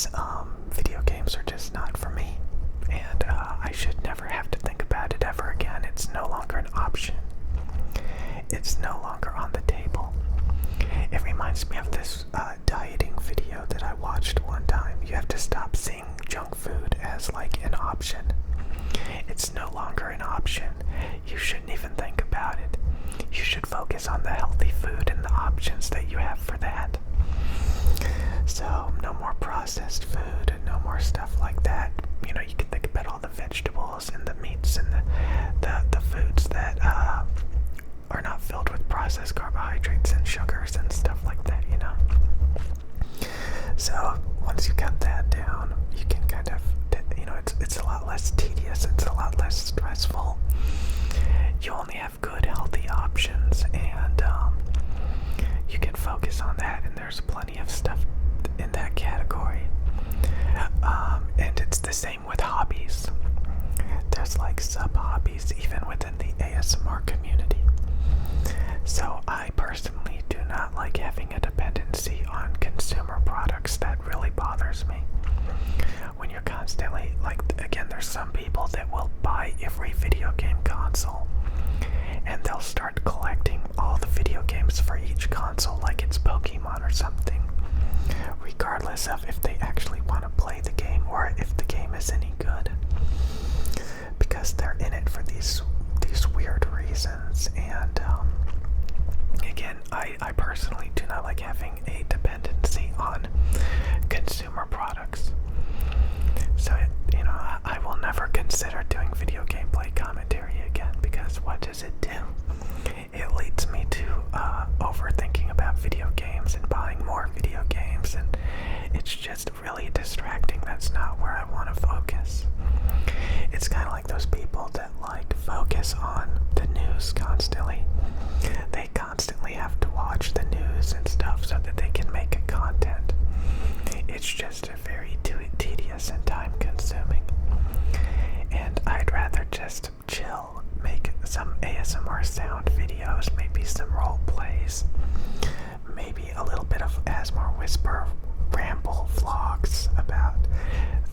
because video games are just not for me. And I should never have to think about it ever again. It's no longer an option. It's no longer on the table. It reminds me of this dieting video that I watched one time. You have to stop seeing junk food as like an option. It's no longer an option. You shouldn't even think about it. You should focus on the healthy food and the options that you have for that. So no more processed food and no more stuff like that. You know, you can think about all the vegetables and the meats and the foods that are not filled with processed carbohydrates and sugars and stuff like that, you know. So once you cut that down, you can kind of, you know, it's a lot less tedious, it's a lot less stressful. You only have good, healthy options, and you can focus on that, and there's plenty of stuff in that category. And it's the same with hobbies. There's like sub-hobbies even within the ASMR community. So I personally do not like having a dependency on consumer products. That really bothers me. When you're constantly, like, again, there's some people that will buy every video game console and they'll start collecting all the video games for each console like it's Pokemon or something, regardless of if they actually want to play the game or if the game is any good, because they're in it for these weird reasons. And again, I personally do not like having a dependency on consumer products. So, you know, I will never consider doing video gameplay commentary again, because what does it do? It leads me to overthinking about video games and buying more video games, and it's just really distracting. That's not where I want to focus. It's kind of like those people that like focus on the news constantly. They constantly have to watch the news and stuff so that they can make a content. It's just very tedious and time consuming. And I'd rather just chill, make some ASMR sound videos, maybe some role plays, maybe a little bit of ASMR whisper, ramble vlogs about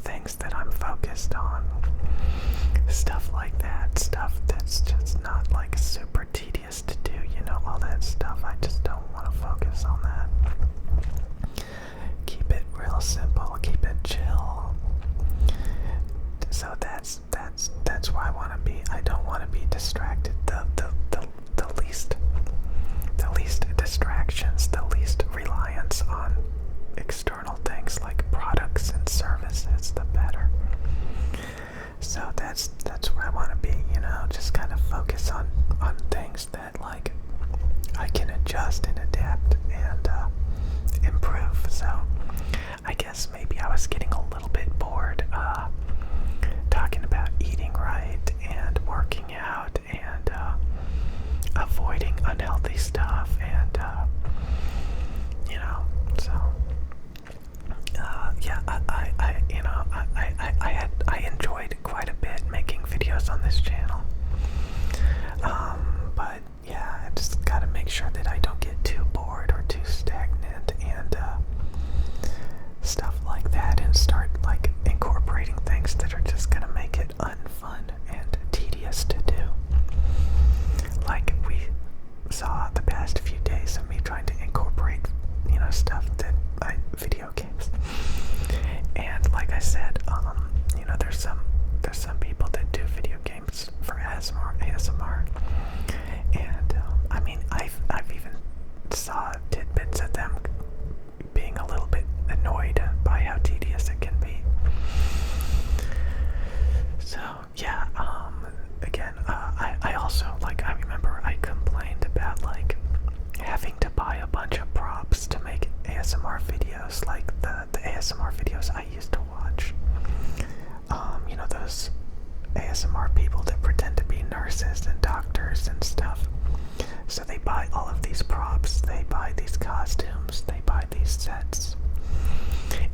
things that I'm focused on. Stuff like that, stuff that's just not like super tedious to do, you know, all that stuff. I just don't want to focus on that. Keep it real simple, keep it chill. So that's where I want to be. I don't want to be distracted. The least distractions, the least reliance on external things like products and services, the better. So that's where I want to be, you know, just kind of focus on things that like I can adjust and adapt and improve. So I guess maybe I was getting a little bit bored talking about eating right and working out and avoiding unhealthy stuff, and you know, so yeah, I enjoyed quite a bit making videos on this channel. But yeah, I just gotta make sure that I don't get too bored or too stagnant and stuff like that, and start like incorporating things that are just gonna make it unfun and tedious to do. Like we saw the past few days of me trying to incorporate, you know, stuff that video games. And like I said, you know, there's some people that do video games for ASMR, and I mean, I've even saw tidbits of them being a little bit annoyed by how tedious it can be. So yeah, again, I also, like, I remember I complained about like having to buy a bunch of props to make ASMR videos, like the ASMR videos I used to watch. You know, those ASMR people that pretend to be nurses and doctors and stuff. So they buy all of these props, they buy these costumes, they buy these sets,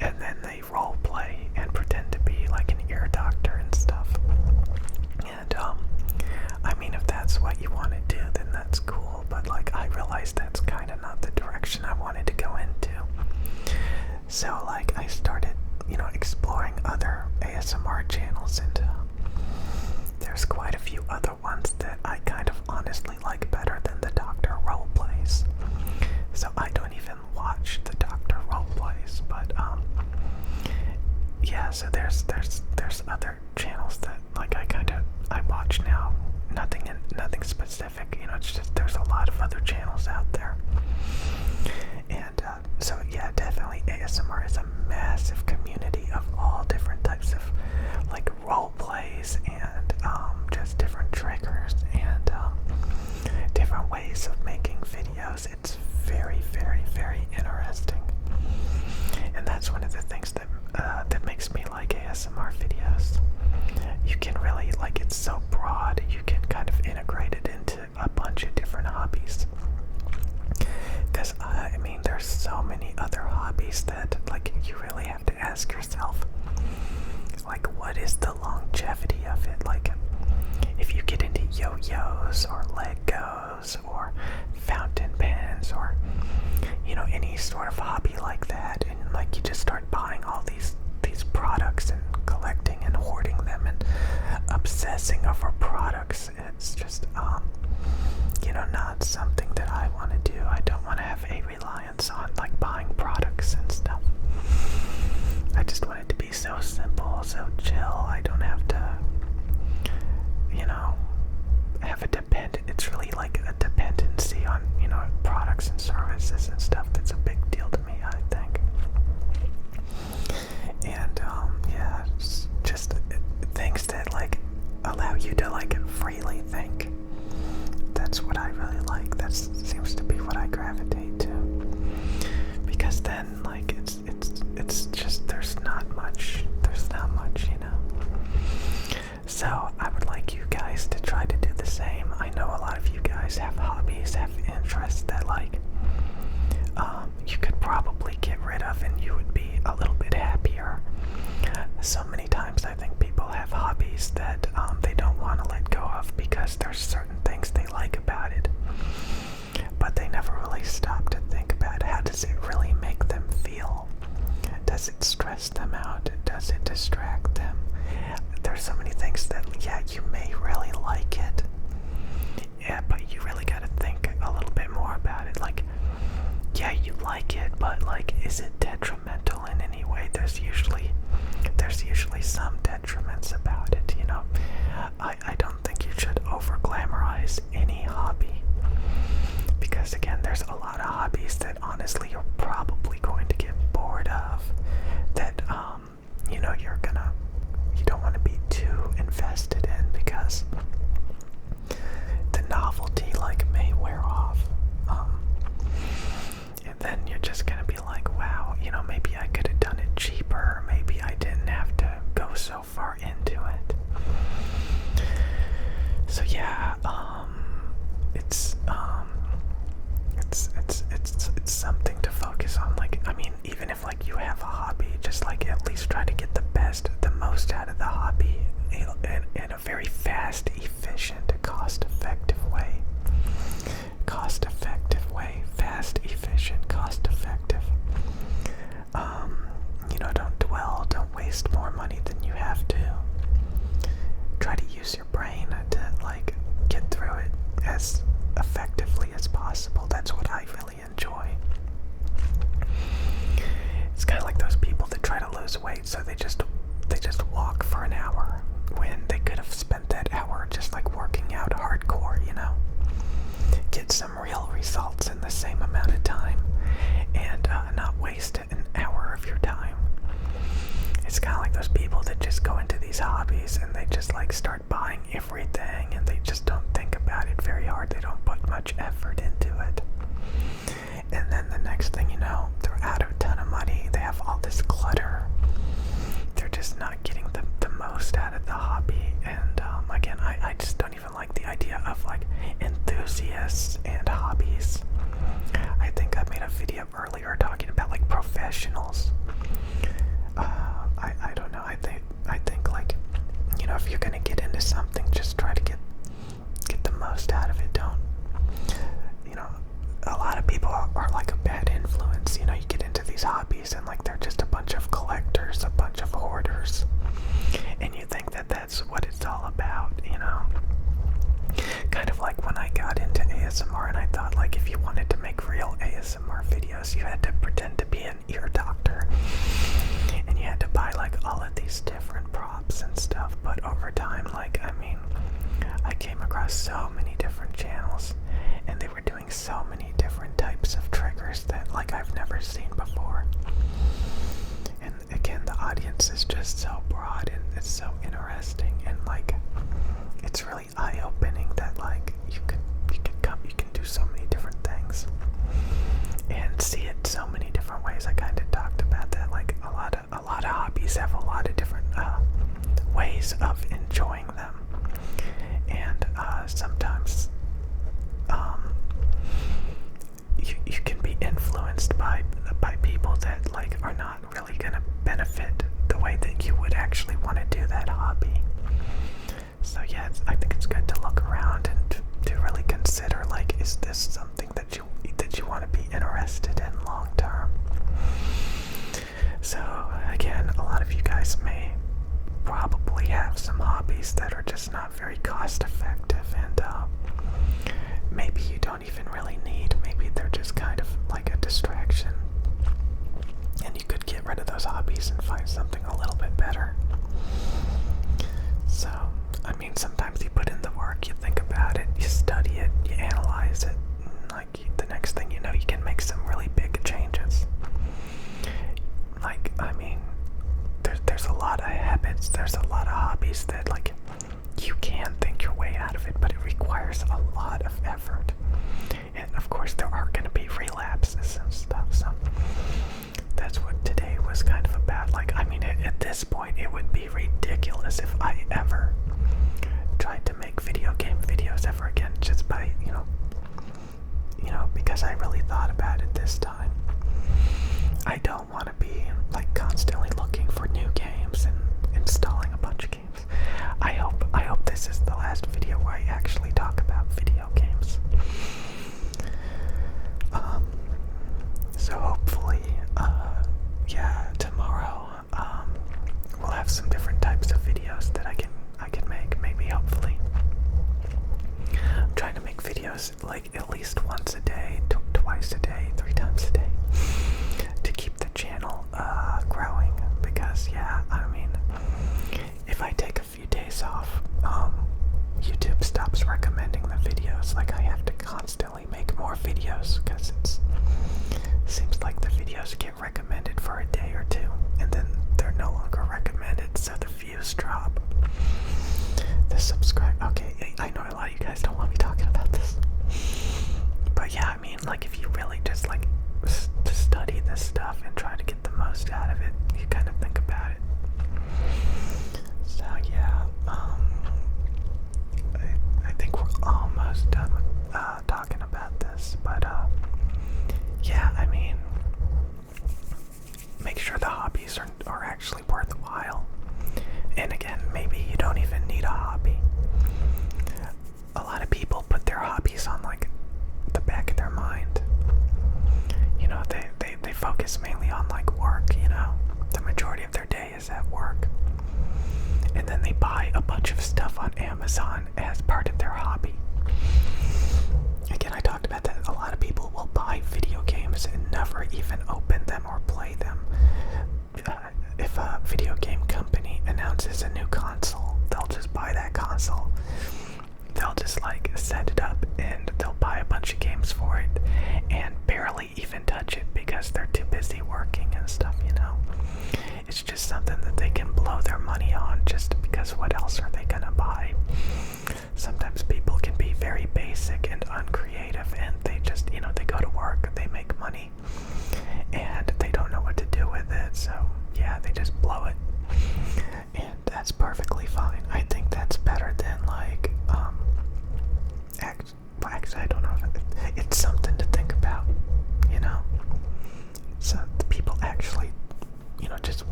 and then they role play and pretend to be like an ear doctor and stuff. And I mean, if that's what you want to do, then that's cool, but like I realized that's kind of not the direction I wanted to go into. So like I started, you channels, and there's quite a few other ones that I kind of honestly like better than the Doctor Roleplays. So I don't even watch the Doctor Roleplays, but yeah. So there's other channels that like I watch now. Nothing specific. It's just there's a lot of other channels out there. And so yeah, definitely ASMR is a massive community of all different types of like role plays and just different triggers and different ways of making videos. It's very, very, very interesting. And that's one of the things that makes me like ASMR videos. You can really, like, it's so broad, you can kind of integrate it into a bunch of different hobbies. Because, I mean, there's so many other hobbies that, like, you really have to ask yourself, like, what is the longevity of it? Like, if you get into yo-yos or Legos or fountain pens or, any sort of hobby like that, and, like, you just start buying all these products and collecting and hoarding them and obsessing over products, it's just, not something that I want to do. I don't want to have a reliance on, like, buying products and stuff. I just want it to be so simple, so chill. I don't have to, have a it's really like a dependency on, products and services and stuff. That's a big deal to me, I think. And, yeah, it's just things that, like, allow you to, like, freely think. That's what I really like. That seems to be what I gravitate to. Because then, like, it's just, there's not much, So, I would like you guys to try to do the same. I know a lot of you guys have hobbies, have interests that, like, you could probably get rid of and you would be a little bit happier. So many times I think people have hobbies that they don't want to let go of because there's certain things they like about it. But they never really stop to think about how does it really make them feel? Does it stress them out? Does it distract them? There's so many things that, yeah, you may really like it. Yeah, but you really gotta think a little bit more about it. Like, yeah, you like it, but, like, is it detrimental in any way? There's usually some detriments about it, I don't think you should over-glamorize any hobby. Because, again, there's a lot of hobbies that, honestly, you're probably going to get bored of. That, you don't want to be too invested in because the novelty, like, may wear off. And then you're just gonna be like, wow, maybe I could have done it cheaper. Maybe I didn't have to go so far into it. So yeah, it's something to focus on. Like, I mean, even if, like, you have a hobby, just, like, at least try to get the most out of the hobby in a very fast, efficient, cost-effective way. Fast, efficient, cost-effective. Don't waste more money than you have to. Try to use your brain to, like, get through it as effectively as possible. That's what I really enjoy. It's kind of like those people that try to lose weight, so they just walk for an hour when they could have spent that hour just, like, working out hardcore, get some real results in the same amount of time and not waste an hour of your time. It's kind of like those people that just go into these hobbies and they just, like, start buying everything and they just don't think about it very hard. They don't put much effort into it. And then the next thing you know, they're out of a ton of money. They have all this clutter. They're just not getting the most out of the hobby. And again, I just don't even like the idea of, like, enthusiasts and hobbies. I think I made a video earlier talking about, like, professionals. I don't know. I think like, if you're gonna get into something, just try to get the most out of it. Don't, a lot of people are like a bad influence. You get into these hobbies and, like, they're just a bunch of collectors, a bunch of hoarders, and you over time. Like, I mean, I came across so many different channels, and they were doing so many different types of triggers that, like, I've never seen before. And again, the audience is just so broad, and it's so interesting, and like, it's really eye-opening that, like, you can do so many different things and see it so many different ways. I kind of talked about that. Like, a lot of hobbies have a lot of different ways of enjoying them, and sometimes you can be influenced by people that, like, are not really gonna benefit the way that you would actually want to do that hobby. So yeah, I think it's good to look around and to really consider, like, is this something that you want to be interested in long term? So again, a lot of you guys may probably have some hobbies that are just not very cost effective, and maybe you don't even really need. Maybe they're just kind of like a distraction, and you could get rid of those hobbies and find something a little bit better. So, I mean, sometimes you put in the work, you think about it, you study it, you analyze it, and like, the next thing you know, you can make some really big changes. Like, I mean, there's a lot of habits, there's a lot of hobbies that, like, you can think your way out of it, but it requires a lot of effort. And of course, there are going to be relapses and stuff, so that's what today was kind of about. Like, I mean, at this point, it would be ridiculous if I ever tried to make video game videos ever again, just by, because I really thought about it this time. I don't want to be, like, constantly looking for new games and installing a bunch of games. I hope this is the last video where I actually talk about video games. So hopefully, tomorrow, we'll have some different types of videos that I can make, maybe, hopefully. I'm trying to make videos, like, at least once a day, twice a day, 3 times a day, to keep the channel growing, because, yeah, I mean, if I take a few days off, YouTube stops recommending the videos. Like, I have to constantly make more videos, because it seems like the videos get recommended for a day or 2, and then they're no longer recommended, so the views drop. The subscribe. Okay, I know a lot of you guys don't want me talking about this, but yeah, I mean, like, if you really just, like, study this stuff and try to get the most out of it, you kind of think about it. So yeah, I think we're almost done with talking about this, but yeah, I mean, make sure the hobbies are actually worthwhile. And again, maybe you don't even need a hobby. A lot of people put their hobbies on, like, the back of their mind. They focus mainly on, like, work, the majority of their day is at work. And then they buy a bunch of stuff on Amazon